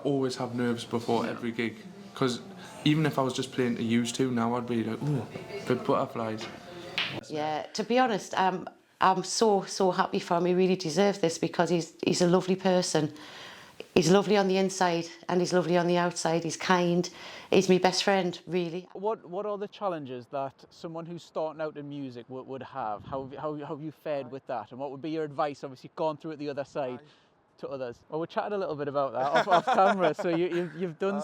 always have nerves before every gig, because even if I was just playing to used to, now I'd be like, ooh, bit butterflies. Yeah, to be honest, I'm so happy for him. He really deserves this because he's a lovely person. He's lovely on the inside and he's lovely on the outside. He's kind. He's my best friend, really. What are the challenges that someone who's starting out in music would have? How have you fared with that? And what would be your advice? Obviously, gone through it the other side to others. Well, we chatted a little bit about that off camera. So you've done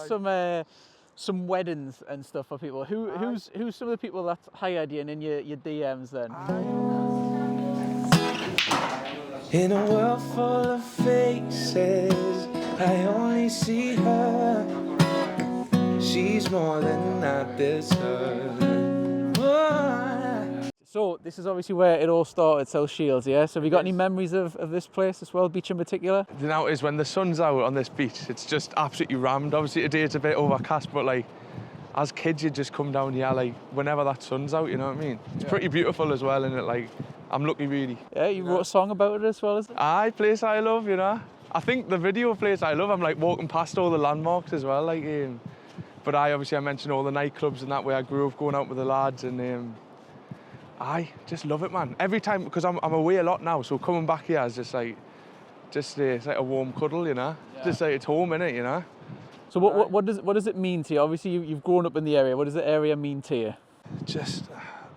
some weddings and stuff for people. Who's some of the people that's hired you and in your DMs then? In a world full of faces, I only see her. She's more than I deserve. So this is obviously where it all started, South Shields, yeah? So have you got any memories of this place as well, beach in particular? You know, is when the sun's out on this beach, it's just absolutely rammed. Obviously today it's a bit overcast, but like, as kids you just come down here like whenever that sun's out, you know what I mean? It's pretty beautiful as well, isn't it? Like, I'm lucky really. Yeah, you wrote a song about it as well, is it? Aye, place I love, you know. I think the video Place I Love, I'm like walking past all the landmarks as well, like, but I mentioned all the nightclubs and that where I grew up going out with the lads, and I just love it, man. Every time, because I'm away a lot now, so coming back here is just like it's like a warm cuddle, you know. Yeah. Just like it's home, innit, you know. So what does it mean to you? Obviously you've grown up in the area. What does the area mean to you? Just,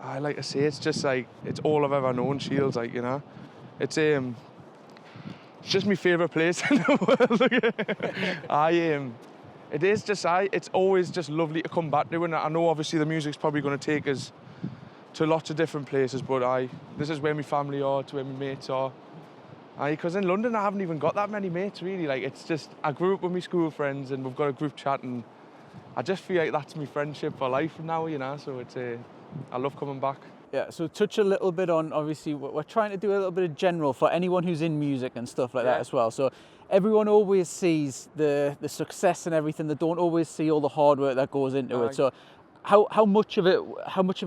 I like to say, it's just like it's all I've ever known. Shields, like, you know, it's just my favourite place in the world. It is just it's always just lovely to come back to, and I know obviously the music's probably going to take us to lots of different places, but this is where my family are, it's where my mates are. Because in London I haven't even got that many mates really. Like, it's just, I grew up with my school friends and we've got a group chat, and I just feel like that's my friendship for life now, you know. So it's I love coming back. Yeah, so touch a little bit on, obviously we're trying to do a little bit of general for anyone who's in music and stuff like that as well. So everyone always sees the success and everything. They don't always see all the hard work that goes into it. So how much of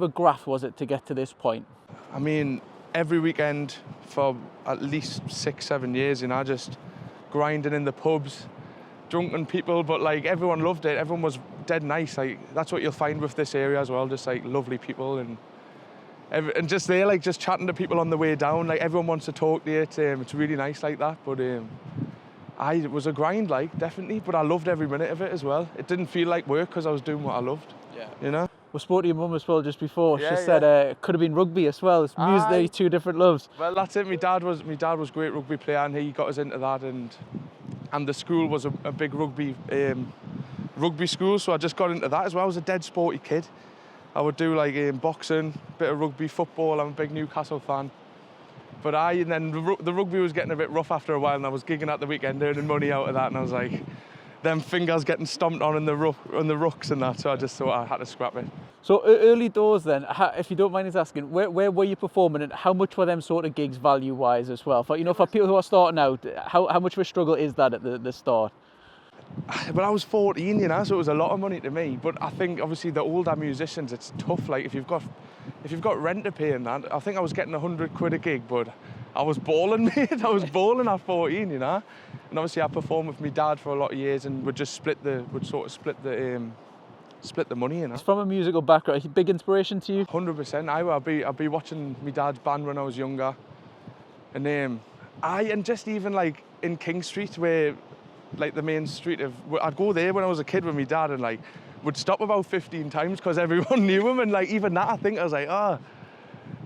a graft was it to get to this point? I mean, every weekend for at least 6-7 years, you know, just grinding in the pubs, drunken people, but like everyone loved it. Everyone was dead nice. Like, that's what you'll find with this area as well, just like lovely people, and just there, like, just chatting to people on the way down. Like, everyone wants to talk to you. It's really nice like that. But it was a grind, like, definitely. But I loved every minute of it as well. It didn't feel like work because I was doing what I loved. Yeah. You know. We spoke to your mum as well just before. She said it could have been rugby as well. It's music, they're two different loves. Well, that's it. My dad was a great rugby player, and he got us into that. And the school was a big rugby school, so I just got into that as well. I was a dead sporty kid. I would do like boxing, bit of rugby, football. I'm a big Newcastle fan. But and then the rugby was getting a bit rough after a while, and I was gigging at the weekend, earning money out of that, and I was like, them fingers getting stomped on the rucks and that, so I just thought I had to scrap it. So early doors then, if you don't mind us asking, where were you performing, and how much were them sort of gigs value-wise as well? For people who are starting out, how much of a struggle is that at the start? Well, I was 14, you know, so it was a lot of money to me. But I think obviously the older musicians, it's tough. Like, if you've got rent to pay and that, I think I was getting 100 quid a gig, but I was balling, mate. I was balling at 14, you know. And obviously I performed with my dad for a lot of years, and we'd split the money, you know. It's from a musical background, a big inspiration to you? 100%. I'd be watching my dad's band when I was younger, and just even like in King Street, where like the main street I'd go there when I was a kid with my dad, and like would stop about 15 times because everyone knew him, and like even that I think I was like,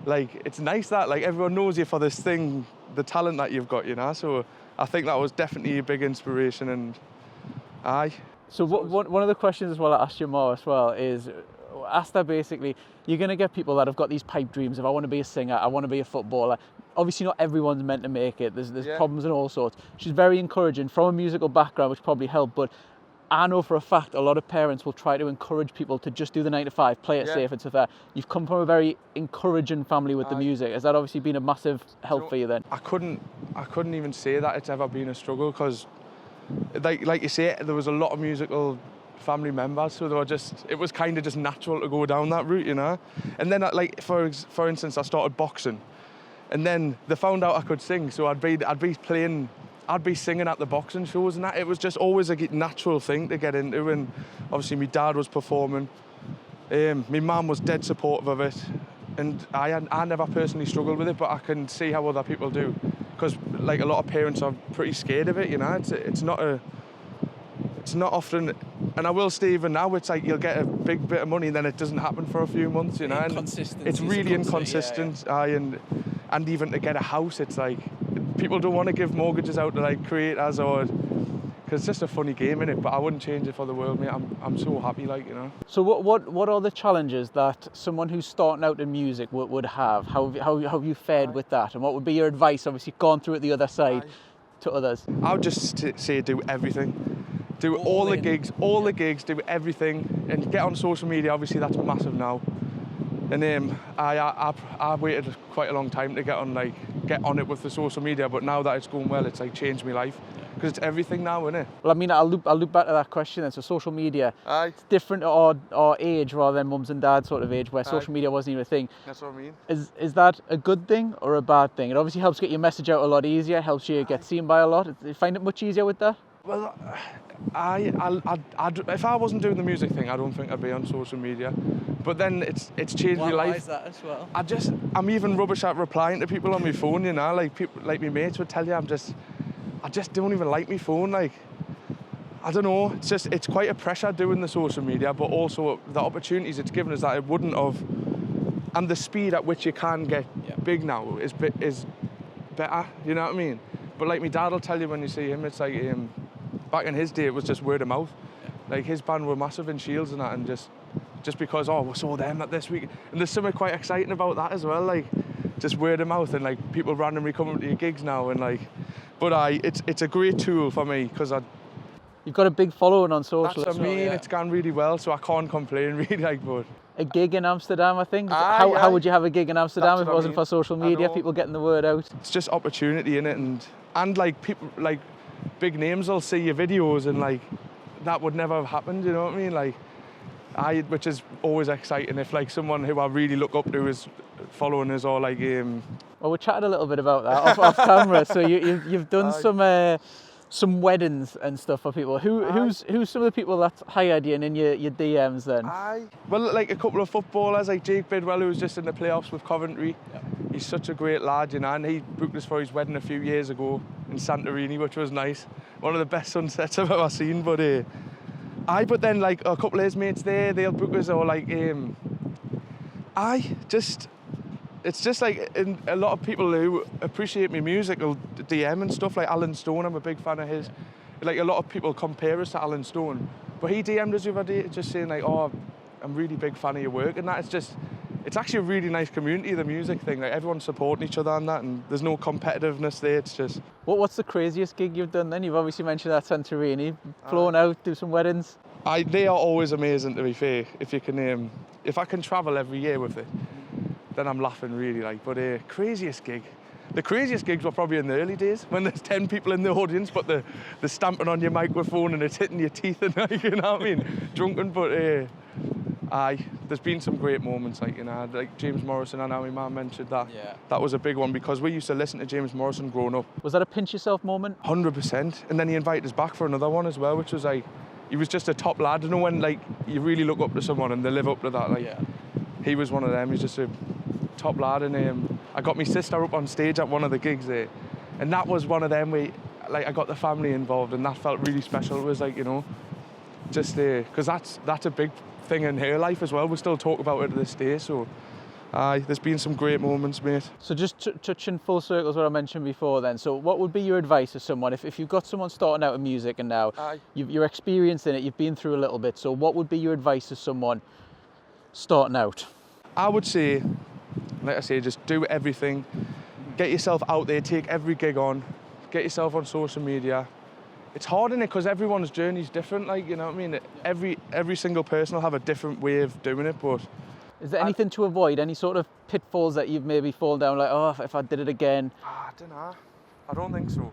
like it's nice that like everyone knows you for this thing, the talent that you've got, you know. So I think that was definitely a big inspiration, and So one of the questions as well I asked your mom as well is, asked her basically, you're going to get people that have got these pipe dreams of, I want to be a singer, I want to be a footballer. Obviously not everyone's meant to make it, there's problems and all sorts. She's very encouraging from a musical background, which probably helped, but I know for a fact a lot of parents will try to encourage people to just do the 9 to 5, play it safe and stuff like that. You've come from a very encouraging family with the music. Has that obviously been a massive help for you then? I couldn't even say that it's ever been a struggle, because like you say, there was a lot of musical family members, so it was kind of just natural to go down that route, you know. And then like for instance, I started boxing, and then they found out I could sing, so I'd be playing I'd be singing at the boxing shows and that. It was just always a natural thing to get into, and obviously my dad was performing. My mum was dead supportive of it, and I never personally struggled with it, but I can see how other people do, because like a lot of parents are pretty scared of it, you know. It's not often, and I will say even now, it's like you'll get a big bit of money and then it doesn't happen for a few months, you know. And it's really inconsistent. And even to get a house, it's like people don't want to give mortgages out to like creators, or because it's just a funny game, innit? But I wouldn't change it for the world, mate. I'm so happy, like, you know. So what are the challenges that someone who's starting out in music would have? How have you fared with that? And what would be your advice, obviously gone through it the other side, to others? I would just say do everything. Do all the gigs, do everything, and get on social media. Obviously, that's massive now. And I waited quite a long time to get on it with the social media, but now that it's going well, it's like changed my life, because it's everything now, isn't it? Well, I mean, I'll loop back to that question then. So social media, it's different at our age rather than mums and dads sort of age, where social media wasn't even a thing. That's what I mean. Is that a good thing or a bad thing? It obviously helps get your message out a lot easier, helps you get seen by a lot. Do you find it much easier with that? Well, if I wasn't doing the music thing, I don't think I'd be on social media. But then it's changed my life. Why is that as well? I'm even rubbish at replying to people on my phone, you know. Like people, like my mates would tell you, I just don't even like my phone. Like, I don't know. It's quite a pressure doing the social media, but also the opportunities it's given us that it wouldn't have, and the speed at which you can get big now is better. You know what I mean? But like my dad will tell you when you see him, it's like back in his day, it was just word of mouth. Like his band were massive in Shields and that, and just because, we saw them at this week. And there's something quite exciting about that as well, like just word of mouth, and like people randomly coming to your gigs now, and like, but it's a great tool for me, because you've got a big following on social. That's what I mean, it's gone really well, so I can't complain really, like, but. A gig in Amsterdam, I think. How would you have a gig in Amsterdam if it wasn't for social media, people getting the word out? It's just opportunity in it, and like people, like big names will see your videos, and like that would never have happened, you know what I mean? Like, which is always exciting if like someone who I really look up to is following us, or like Well, we chatted a little bit about that off camera. So you've done some weddings and stuff for people. Who's some of the people that's hired you and in your DMs then? Well, like a couple of footballers, like Jake Bidwell, who was just in the playoffs with Coventry. He's such a great lad, you know, and he booked us for his wedding a few years ago in Santorini, which was nice. One of the best sunsets I've ever seen. But but then like a couple of his mates there, they'll book us, or like it's just like a lot of people who appreciate my music will DM and stuff, like Alan Stone. I'm a big fan of his. Like a lot of people compare us to Alan Stone, but he DM'd us the other day just saying like, I'm really big fan of your work, and that. It's actually a really nice community, the music thing. Like everyone's supporting each other on that, and there's no competitiveness there. It's just. What's the craziest gig you've done then? You've obviously mentioned that Santorini, flown out, do some weddings. They are always amazing, to be fair. If I can travel every year with it, then I'm laughing really, like. But craziest gig. The craziest gigs were probably in the early days when there's 10 people in the audience, but they're stamping on your microphone and it's hitting your teeth, and like, you know what I mean, drunken. But there's been some great moments, like, you know, like James Morrison. I know my mum mentioned that. Yeah. That was a big one, because we used to listen to James Morrison growing up. Was that a pinch yourself moment? 100%. And then he invited us back for another one as well, which was like, he was just a top lad. You know when like you really look up to someone and they live up to that. Like, he was one of them. He's just a top lad, and I got my sister up on stage at one of the gigs there, and that was one of them where like I got the family involved, and that felt really special. It was like, you know, just because that's a big thing in her life as well. We still talk about it to this day. So there's been some great moments, mate. So just touching full circles what I mentioned before then, so what would be your advice to someone if you've got someone starting out in music, and now you're experienced in it, you've been through a little bit, so what would be your advice to someone starting out? I would say, like I say, just do everything. Get yourself out there, take every gig on, get yourself on social media. It's hard, innit, because everyone's journey is different, like, you know what I mean? Every single person will have a different way of doing it, but... Is there anything to avoid, any sort of pitfalls that you've maybe fallen down, like, if I did it again? I don't know. I don't think so.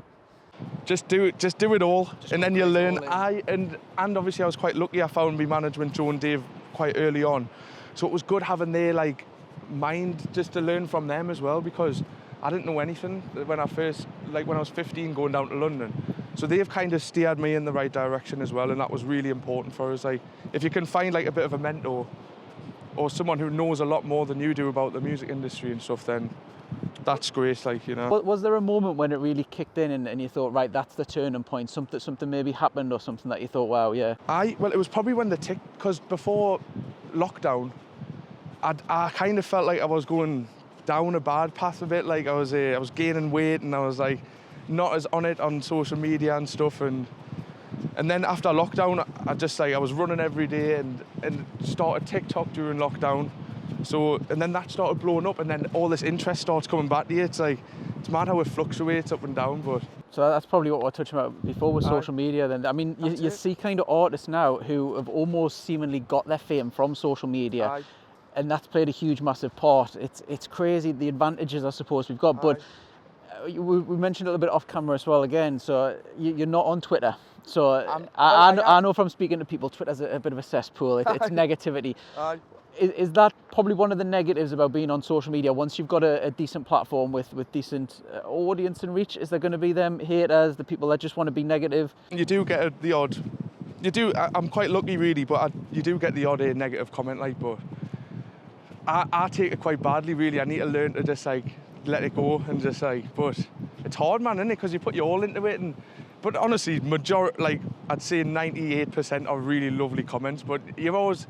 Just do it all, and then you'll learn. And obviously I was quite lucky. I found my management, Joe and Dave, quite early on. So it was good having their like mind just to learn from them as well, because I didn't know anything when I was 15 going down to London. So they've kind of steered me in the right direction as well, and that was really important for us. Like, if you can find like a bit of a mentor or someone who knows a lot more than you do about the music industry and stuff, then that's great, like, you know. Was there a moment when it really kicked in and you thought, right, that's the turning point, something maybe happened or something that you thought, wow, yeah? Well, it was probably when because before lockdown, I kind of felt like I was going down a bad path a bit. Like I was gaining weight, and I was like not as on it on social media and stuff. And then after lockdown, I was running every day and started TikTok during lockdown. So, and then that started blowing up, and then all this interest starts coming back to you. It's like, it's mad how it fluctuates up and down, but... So that's probably what we're touching about before with social media then. I mean, you see kind of artists now who have almost seemingly got their fame from social media. Aye. And that's played a huge, massive part. It's crazy, the advantages, I suppose, we've got. But we mentioned a little bit off camera as well again, so you're not on Twitter. So I know from speaking to people, Twitter's a bit of a cesspool. It's negativity. Is that probably one of the negatives about being on social media? Once you've got a decent platform with decent audience and reach, is there going to be them haters, the people that just want to be negative? You do get the odd... I'm quite lucky, really, but you do get the odd negative comment, like, but... I take it quite badly, really. I need to learn to just, like, let it go and just, like... But it's hard, man, isn't it? Because you put your all into it. But honestly, I'd say 98% are really lovely comments, but you're always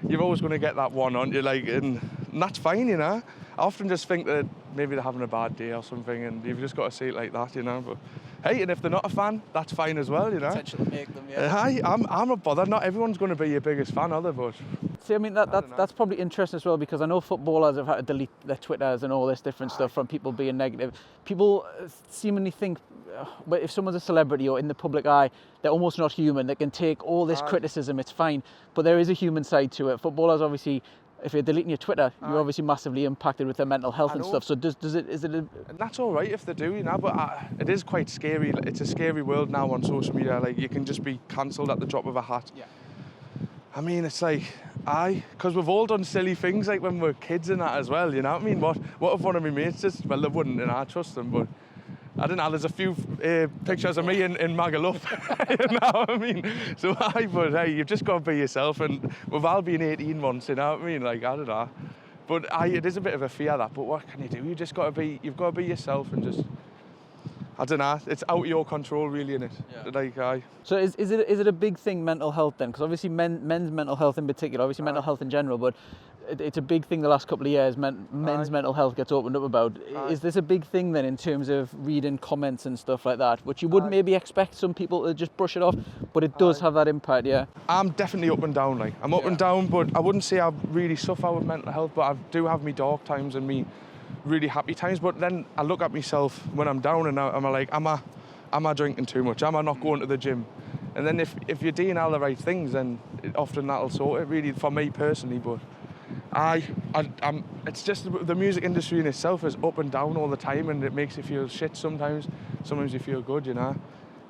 going to get that one, aren't you? Like, and that's fine, you know. I often just think that maybe they're having a bad day or something, and you've just got to see it like that, you know. But hey, and if they're not a fan, that's fine as well, you know. Potentially make them, yeah. I'm not bothered. Not everyone's going to be your biggest fan, are they? But see, I mean, that's probably interesting as well, because I know footballers have had to delete their Twitters and all this different stuff from people being negative. People seemingly think, but if someone's a celebrity or in the public eye, they're almost not human. They can take all this criticism, it's fine. But there is a human side to it. Footballers, obviously, if you're deleting your Twitter, you're obviously massively impacted with their mental health and stuff. So is it and that's all right if they do, you know, but it is quite scary. It's a scary world now on social media. Like, you can just be cancelled at the drop of a hat. Yeah. I mean, it's like, because we've all done silly things, like when we were kids and that as well, you know what I mean? What if one of my mates just, well, they wouldn't, and I trust them, but I don't know, there's a few pictures of me in Magaluf, you know what I mean? So, but hey, you've just got to be yourself, and we've all been 18 once, you know what I mean? Like, I don't know. But it is a bit of a fear, that, but what can you do? You've got to be yourself and just, I don't know, it's out of your control, really, innit? Yeah. Like, So is it a big thing, mental health, then? Because obviously men's mental health in particular, obviously mental health in general, but it's a big thing the last couple of years, men's mental health gets opened up about. Is this a big thing then in terms of reading comments and stuff like that, which you wouldn't maybe expect some people to just brush it off, but it does have that impact, yeah? I'm definitely up and down, like. I'm up and down, but I wouldn't say I really suffer with mental health, but I do have me dark times and me really happy times. But then I look at myself when I'm down and I'm like, am I drinking too much? Am I not going to the gym? And then if you're doing all the right things, then often that'll sort it, really, for me personally. But it's just the music industry in itself is up and down all the time, and it makes you feel shit sometimes. Sometimes you feel good, you know.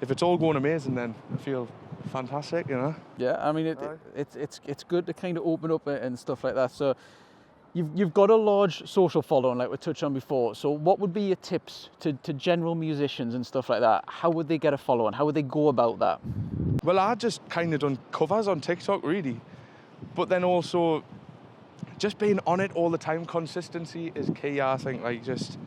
If it's all going amazing, then I feel fantastic, you know. Yeah, I mean, it's good to kind of open up and stuff like that. So you've got a large social following, like we touched on before. So what would be your tips to general musicians and stuff like that? How would they get a following? How would they go about that? Well, I just kind of done covers on TikTok, really. But then also, just being on it all the time, consistency is key, I think. Like, just,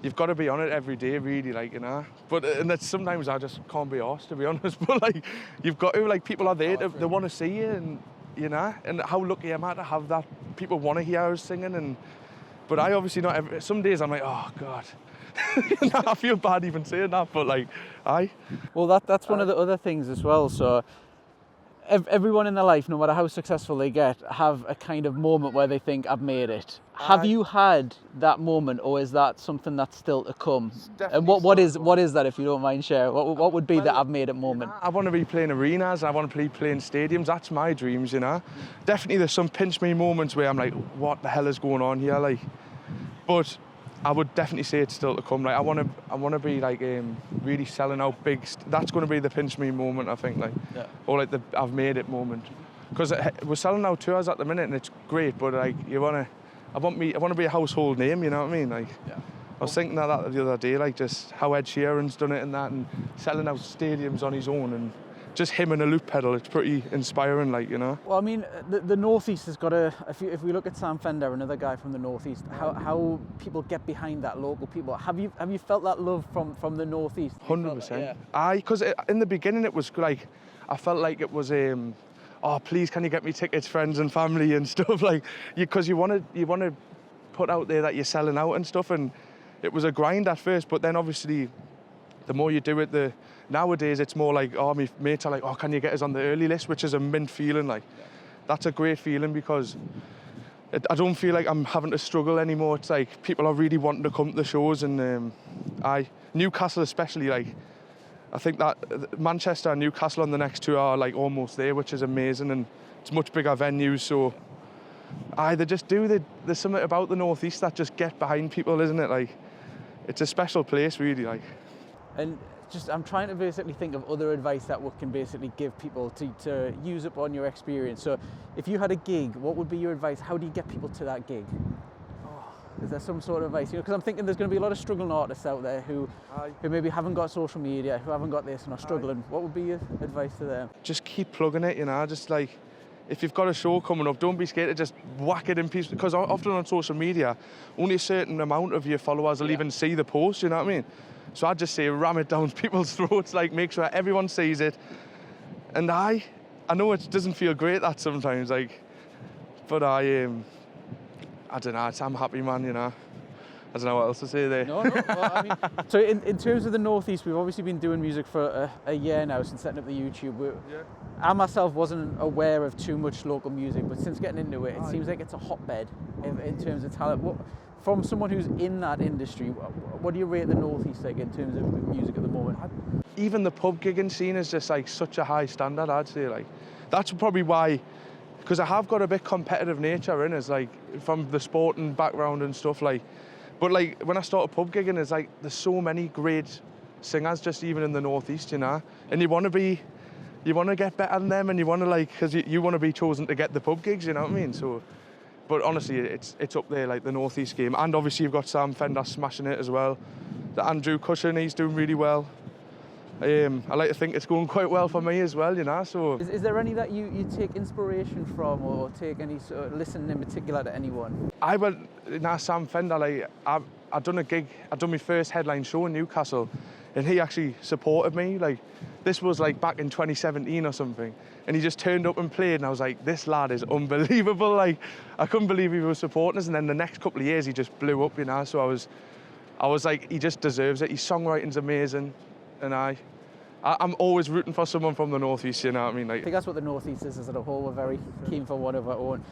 you've got to be on it every day, really, like, you know. But, and that's sometimes I just can't be arsed, to be honest. But, like, you've got to, like, people are there, they want to see you, and, you know. And how lucky am I to have that? People want to hear us singing, but I obviously not some days I'm like, oh, God. You know, I feel bad even saying that, but, like, Well, that's one of the other things as well, so... Everyone in their life, no matter how successful they get, have a kind of moment where they think, I've made it. Have you had that moment, or is that something that's still to come? And what is that, if you don't mind sharing? What would be the I've made it moment? I want to be playing arenas, I want to be playing stadiums, that's my dreams, you know. Definitely there's some pinch me moments where I'm like, what the hell is going on here, like? But I would definitely say it's still to come. Like, I want to be like really selling out big. That's going to be the pinch me moment, I think. Like, or like the I've made it moment. Because we're selling out tours at the minute, and it's great. But like, I want to be a household name. You know what I mean? Like, I was thinking of that the other day, like just how Ed Sheeran's done it and that, and selling out stadiums on his own, and just him and a loop pedal. It's pretty inspiring, like, you know. Well, I mean, the Northeast has got a. If we look at Sam Fender, another guy from the Northeast, how people get behind that, local people. Have you felt that love from the Northeast? 100%. Because in the beginning it was like, I felt like it was oh, please can you get me tickets, friends and family and stuff, like, because you want to put out there that you're selling out and stuff, and it was a grind at first, but then obviously the more you do it, nowadays it's more like, oh, my mates are like, oh, can you get us on the early list, which is a mint feeling. Like, that's a great feeling, because I don't feel like I'm having to struggle anymore. It's like people are really wanting to come to the shows, and Newcastle especially, like, I think that Manchester and Newcastle on the next tour are like almost there, which is amazing, and it's much bigger venues, so they just do, there's something about the Northeast that just get behind people, isn't it? Like, it's a special place, really, like. And I'm trying to basically think of other advice that we can basically give people to use up on your experience. So if you had a gig, what would be your advice? How do you get people to that gig? Is there some sort of advice? You know, because I'm thinking there's going to be a lot of struggling artists out there who maybe haven't got social media, who haven't got this and are struggling. What would be your advice to them? Just keep plugging it, you know, just like, if you've got a show coming up, don't be scared to just whack it in pieces, because often on social media, only a certain amount of your followers will even see the post, you know what I mean? So I'd just say ram it down people's throats, like, make sure everyone sees it. And I know it doesn't feel great that sometimes, like, but I don't know, I'm happy, man, you know. I don't know what else to say there. No. Well, I mean, so in terms of the Northeast, we've obviously been doing music for a year now since setting up the YouTube. I myself wasn't aware of too much local music, but since getting into it, it seems like it's a hotbed in terms of talent. From someone who's in that industry, what do you rate the Northeast like in terms of music at the moment? Even the pub gigging scene is just like such a high standard, I'd say. Like, that's probably why, because I have got a bit competitive nature in us, like, from the sporting background and stuff, like. But like, when I started pub gigging, it's like, there's so many great singers just even in the Northeast, you know, and you want to get better than them, and you want to, like, because you want to be chosen to get the pub gigs, you know what I mean? So, but honestly, it's up there, like, the Northeast game. And obviously you've got Sam Fender smashing it as well. The Andrew Cushion, he's doing really well. I like to think it's going quite well for me as well, you know, so. Is there any that you take inspiration from, or take any sort of listen in particular to anyone? Sam Fender, like, I've done a gig, I've done my first headline show in Newcastle, and he actually supported me. Like, this was like back in 2017 or something, and he just turned up and played, and I was like, this lad is unbelievable. Like, I couldn't believe he was supporting us, and then the next couple of years he just blew up, you know, so I was like, he just deserves it. His songwriting's amazing, and I'm always rooting for someone from the Northeast, you know what I mean? Like, I think that's what the Northeast is as a whole. We're very keen for one of our own.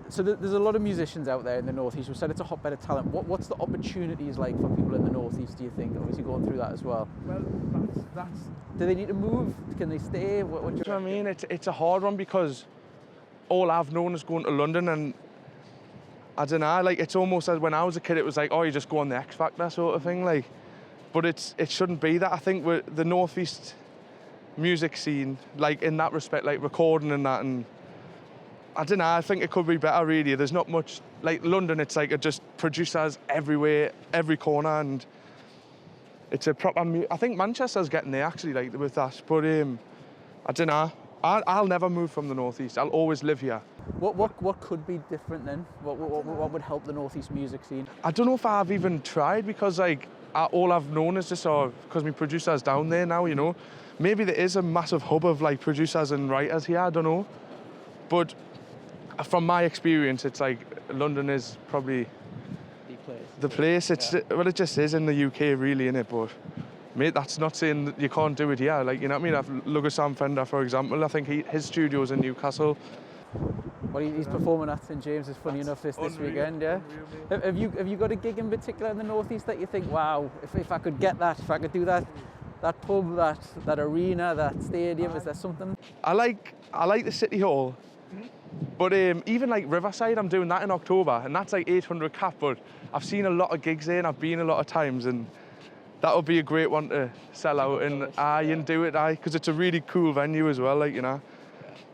So there's a lot of musicians out there in the Northeast. We said it's a hotbed of talent. What's the opportunities like for people in the Northeast, do you think? Obviously going through that as well. Well, that's do they need to move? Can they stay? What do you know what I mean? It's a hard one, because all I've known is going to London, and I don't know, like, it's almost as when I was a kid, it was like, oh, you just go on the X Factor sort of thing, like. But it shouldn't be that. I think the Northeast music scene, like, in that respect, like recording and that, and I don't know, I think it could be better, really. There's not much, like London, it's like just producers everywhere, every corner, and it's a proper, I think Manchester's getting there actually, like, with that, but I don't know. I'll never move from the Northeast. I'll always live here. What could be different then? What would help the Northeast music scene? I don't know if I've even tried, because like, all I've known is just because my producer's down there now, you know. Maybe there is a massive hub of like producers and writers here, I don't know. But from my experience, it's like London is probably the place. It's well, it just is in the UK, really, innit? But mate, that's not saying that you can't do it here. Like, you know what I mean? Look at Sam Fender, for example. I think his studio's in Newcastle. Well, he's performing at St James's, funny enough, this weekend, yeah. Have you got a gig in particular in the Northeast that you think, wow, if I could get that, if I could do that pub, that arena, that stadium, is there something? I like the City Hall, but even like Riverside, I'm doing that in October, and that's like 800 cap, but I've seen a lot of gigs there, and I've been a lot of times, and that would be a great one to sell out and do it, because it's a really cool venue as well, like, you know.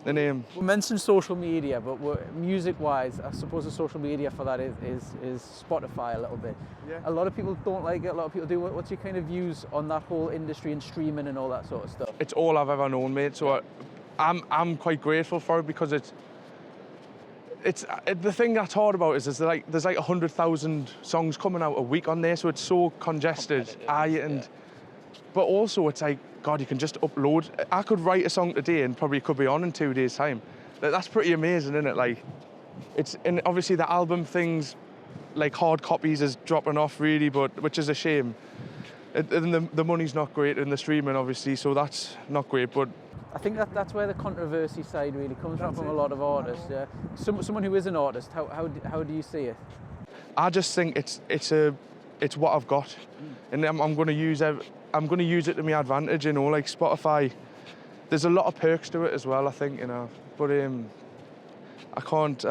And We mentioned social media, but music-wise, I suppose the social media for that is Spotify a little bit. Yeah. A lot of people don't like it, a lot of people do. What's your kind of views on that whole industry and streaming and all that sort of stuff? it's all I've ever known, mate. So I'm quite grateful for it, because it's the thing that's hard about it is there's like 100,000 songs coming out a week on there, so it's so congested. But also it's like, God, you can just upload. I could write a song today and probably could be on in 2 days' time. That's pretty amazing, isn't it? Like, and obviously the album things, like hard copies, is dropping off really, but which is a shame. And the money's not great in the streaming, obviously, so that's not great. But I think that's where the controversy side really comes from a lot of artists. Yeah, someone who is an artist, how do you see it? I just think it's what I've got, and I'm going to use it to my advantage. You know, like Spotify, there's a lot of perks to it as well, I think. You know, but I can't.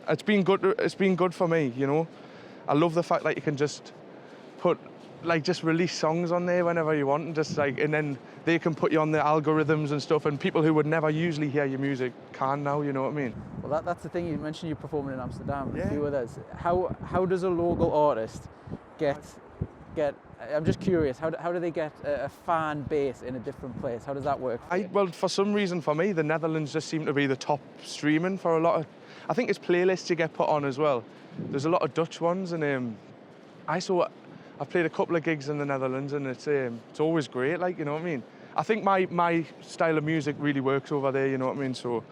It's been good. It's been good for me. You know, I love the fact that you can just just release songs on there whenever you want, and then they can put you on the algorithms and stuff, and people who would never usually hear your music can now, you know what I mean? Well, that's the thing. You mentioned you're performing in Amsterdam with a few others. How does a local artist get? I'm just curious. How do they get a fan base in a different place? How does that work? Well, for some reason, for me, the Netherlands just seem to be the top streaming for a lot of. I think it's playlists you get put on as well. There's a lot of Dutch ones, and I've played a couple of gigs in the Netherlands, and it's always great, like, you know what I mean? I think my style of music really works over there, you know what I mean? So,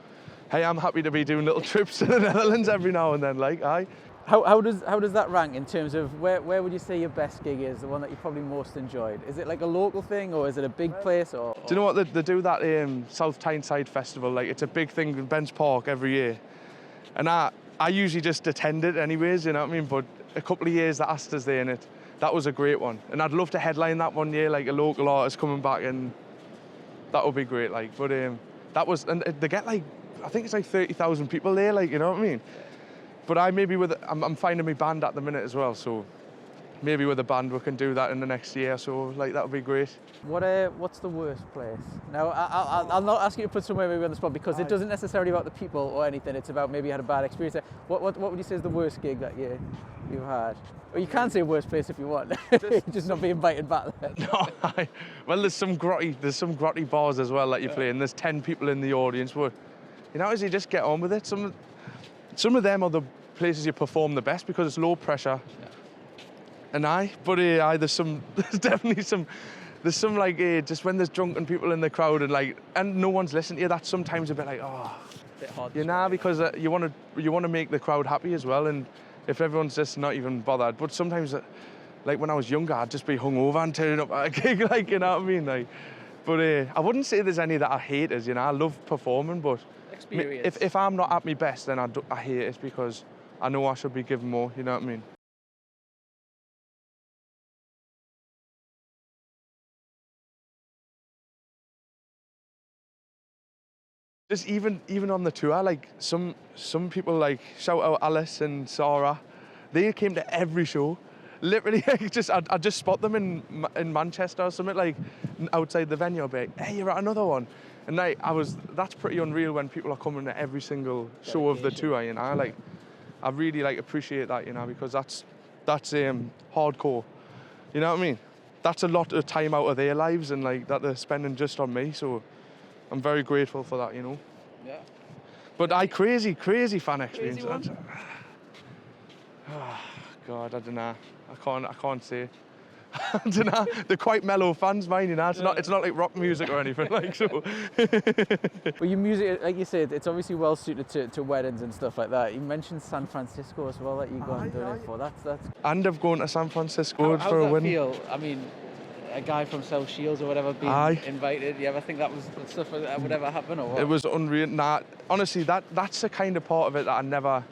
hey, I'm happy to be doing little trips to the Netherlands every now and then, like, aye. How does that rank in terms of where would you say your best gig is, the one that you probably most enjoyed? Is it like a local thing, or is it a big place? Or? Do you know what, they do that South Tyneside Festival, like, it's a big thing in Bens Park every year. And I usually just attend it anyways, you know what I mean? But a couple of years that Asta's there in it, that was a great one. And I'd love to headline that one year, like a local artist coming back, and that would be great, like. But that was, and they get like, I think it's like 30,000 people there, like, you know what I mean? But I'm finding my band at the minute as well, so maybe with a band we can do that in the next year, so like that would be great. What's the worst place? Now, I'll not ask you to put somewhere maybe on the spot, because it doesn't necessarily about the people or anything. It's about maybe you had a bad experience there. What would you say is the worst gig that you've had? Well, you can say worst place if you want. Just not be invited back there. No, well, there's some grotty bars as well that you play, and there's 10 people in the audience. But you know, as you just get on with it. Some of them are the places you perform the best, because it's low pressure. Yeah. But there's definitely some like just when there's drunken people in the crowd and no one's listening to you, that's sometimes a bit like, bit hard. Because you want to make the crowd happy as well, and if everyone's just not even bothered. But sometimes, like when I was younger, I'd just be hungover and turning up at a gig, like, you know what I mean, like. But I wouldn't say there's any that I hate, as you know, I love performing, but experience. If I'm not at my best, then I hate it, because I know I should be given more, you know what I mean? Just even on the tour, like some people, like shout out Alice and Sarah, they came to every show. Literally, I just spot them in Manchester or something, like outside the venue. I'll be like, hey, you're at another one, and that's pretty unreal when people are coming to every single show of the tour, you know. Like, I really appreciate that, you know, because that's hardcore, you know what I mean? That's a lot of time out of their lives, and like that they're spending just on me. So I'm very grateful for that, you know. Yeah. But crazy fan experience. Crazy one? Oh, God, I don't know. I can't say. I don't know. They're quite mellow fans, mine, you know. It's not like rock music or anything, like, so. Well, your music, like you said, it's obviously well suited to weddings and stuff like that. You mentioned San Francisco as well, that you go and do it for. That's. And I've gone to San Francisco How for a does that wedding. feel? I mean, a guy from South Shields or whatever being invited. You ever think that was stuff that would ever happen, or what? It was unreal. Nah, honestly, that's the kind of part of it that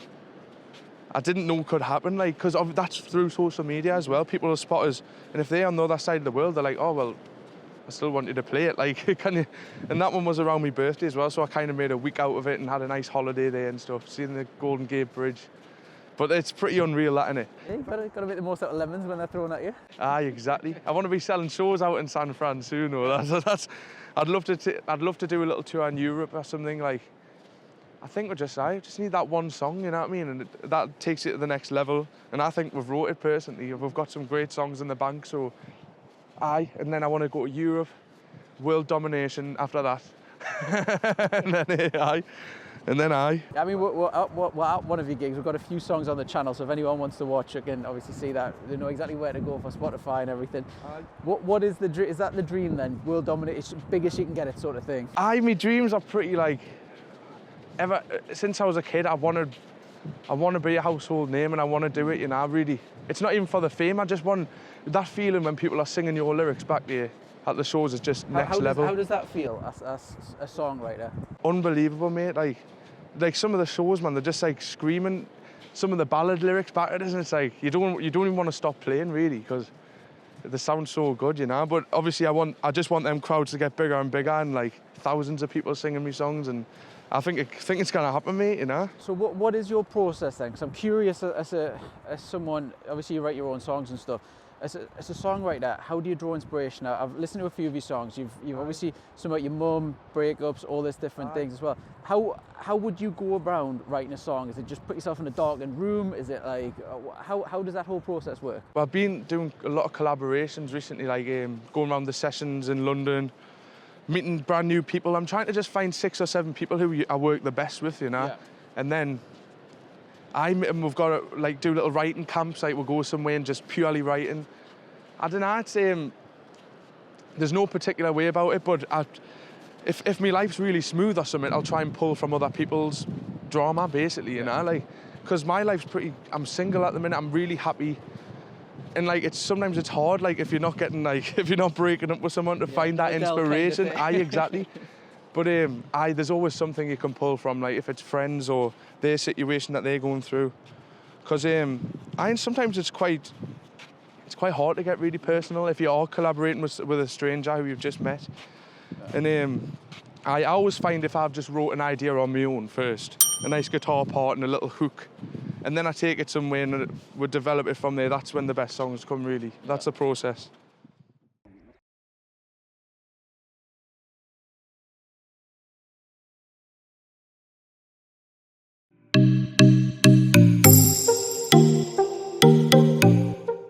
I didn't know could happen, like, because that's through social media as well. People will spot us, and if they're on the other side of the world, they're like, oh, well, I still wanted to play it, like, can you? And that one was around my birthday as well, so I kind of made a week out of it and had a nice holiday there and stuff, seeing the Golden Gate Bridge. But it's pretty unreal, that, innit? Yeah, you've got to make the most out of lemons when they're thrown at you. Aye, exactly. I want to be selling shows out in San Fran soon, or that's. I'd love to do a little tour in Europe or something. Like, I think I just need that one song, you know what I mean? And that takes it to the next level. And I think we've wrote it personally. We've got some great songs in the bank, so aye. And then I want to go to Europe, world domination after that. And then aye. And then I mean, we're at one of your gigs. We've got a few songs on the channel, so if anyone wants to watch, you can obviously see that. They know exactly where to go for Spotify and everything. What is the dream? Is that the dream then? World domination, biggest you can get it, sort of thing. My dreams are pretty like. Ever since I was a kid, I want to be a household name, and I want to do it. You know, really. It's not even for the fame. I just want that feeling when people are singing your lyrics back to you at the shows. Is just next level. How does that feel as a songwriter? Unbelievable, mate. Like some of the shows, man, they're just like screaming some of the ballad lyrics back at us, and it's like you don't even want to stop playing, really, because they sound so good, you know. But obviously, I just want them crowds to get bigger and bigger, and like thousands of people singing me songs, and I think it's gonna happen, mate, you know. So what is your process then? Because I'm curious as someone, obviously you write your own songs and stuff. As a songwriter, how do you draw inspiration? I've listened to a few of your songs. You've obviously some about your mum, breakups, all these different things as well. How would you go around writing a song? Is it just put yourself in a darkened room? Is it like how does that whole process work? Well, I've been doing a lot of collaborations recently, like going around the sessions in London, meeting brand new people. I'm trying to just find 6 or 7 people who I work the best with, you know, and then. We've got to like do little writing camps, like we'll go somewhere and just purely writing. I don't know, I'd say there's no particular way about it, but if my life's really smooth or something, I'll try and pull from other people's drama, basically, you know, like, because my life's I'm single at the minute, I'm really happy. And like, sometimes it's hard, like if you're not breaking up with someone to find that inspiration. Kind of exactly. But there's always something you can pull from, like if it's friends or their situation that they're going through. Because sometimes it's quite hard to get really personal if you are collaborating with a stranger who you've just met. And I always find if I've just wrote an idea on my own first, a nice guitar part and a little hook, and then I take it somewhere and we develop it from there, that's when the best songs come, really. That's the process.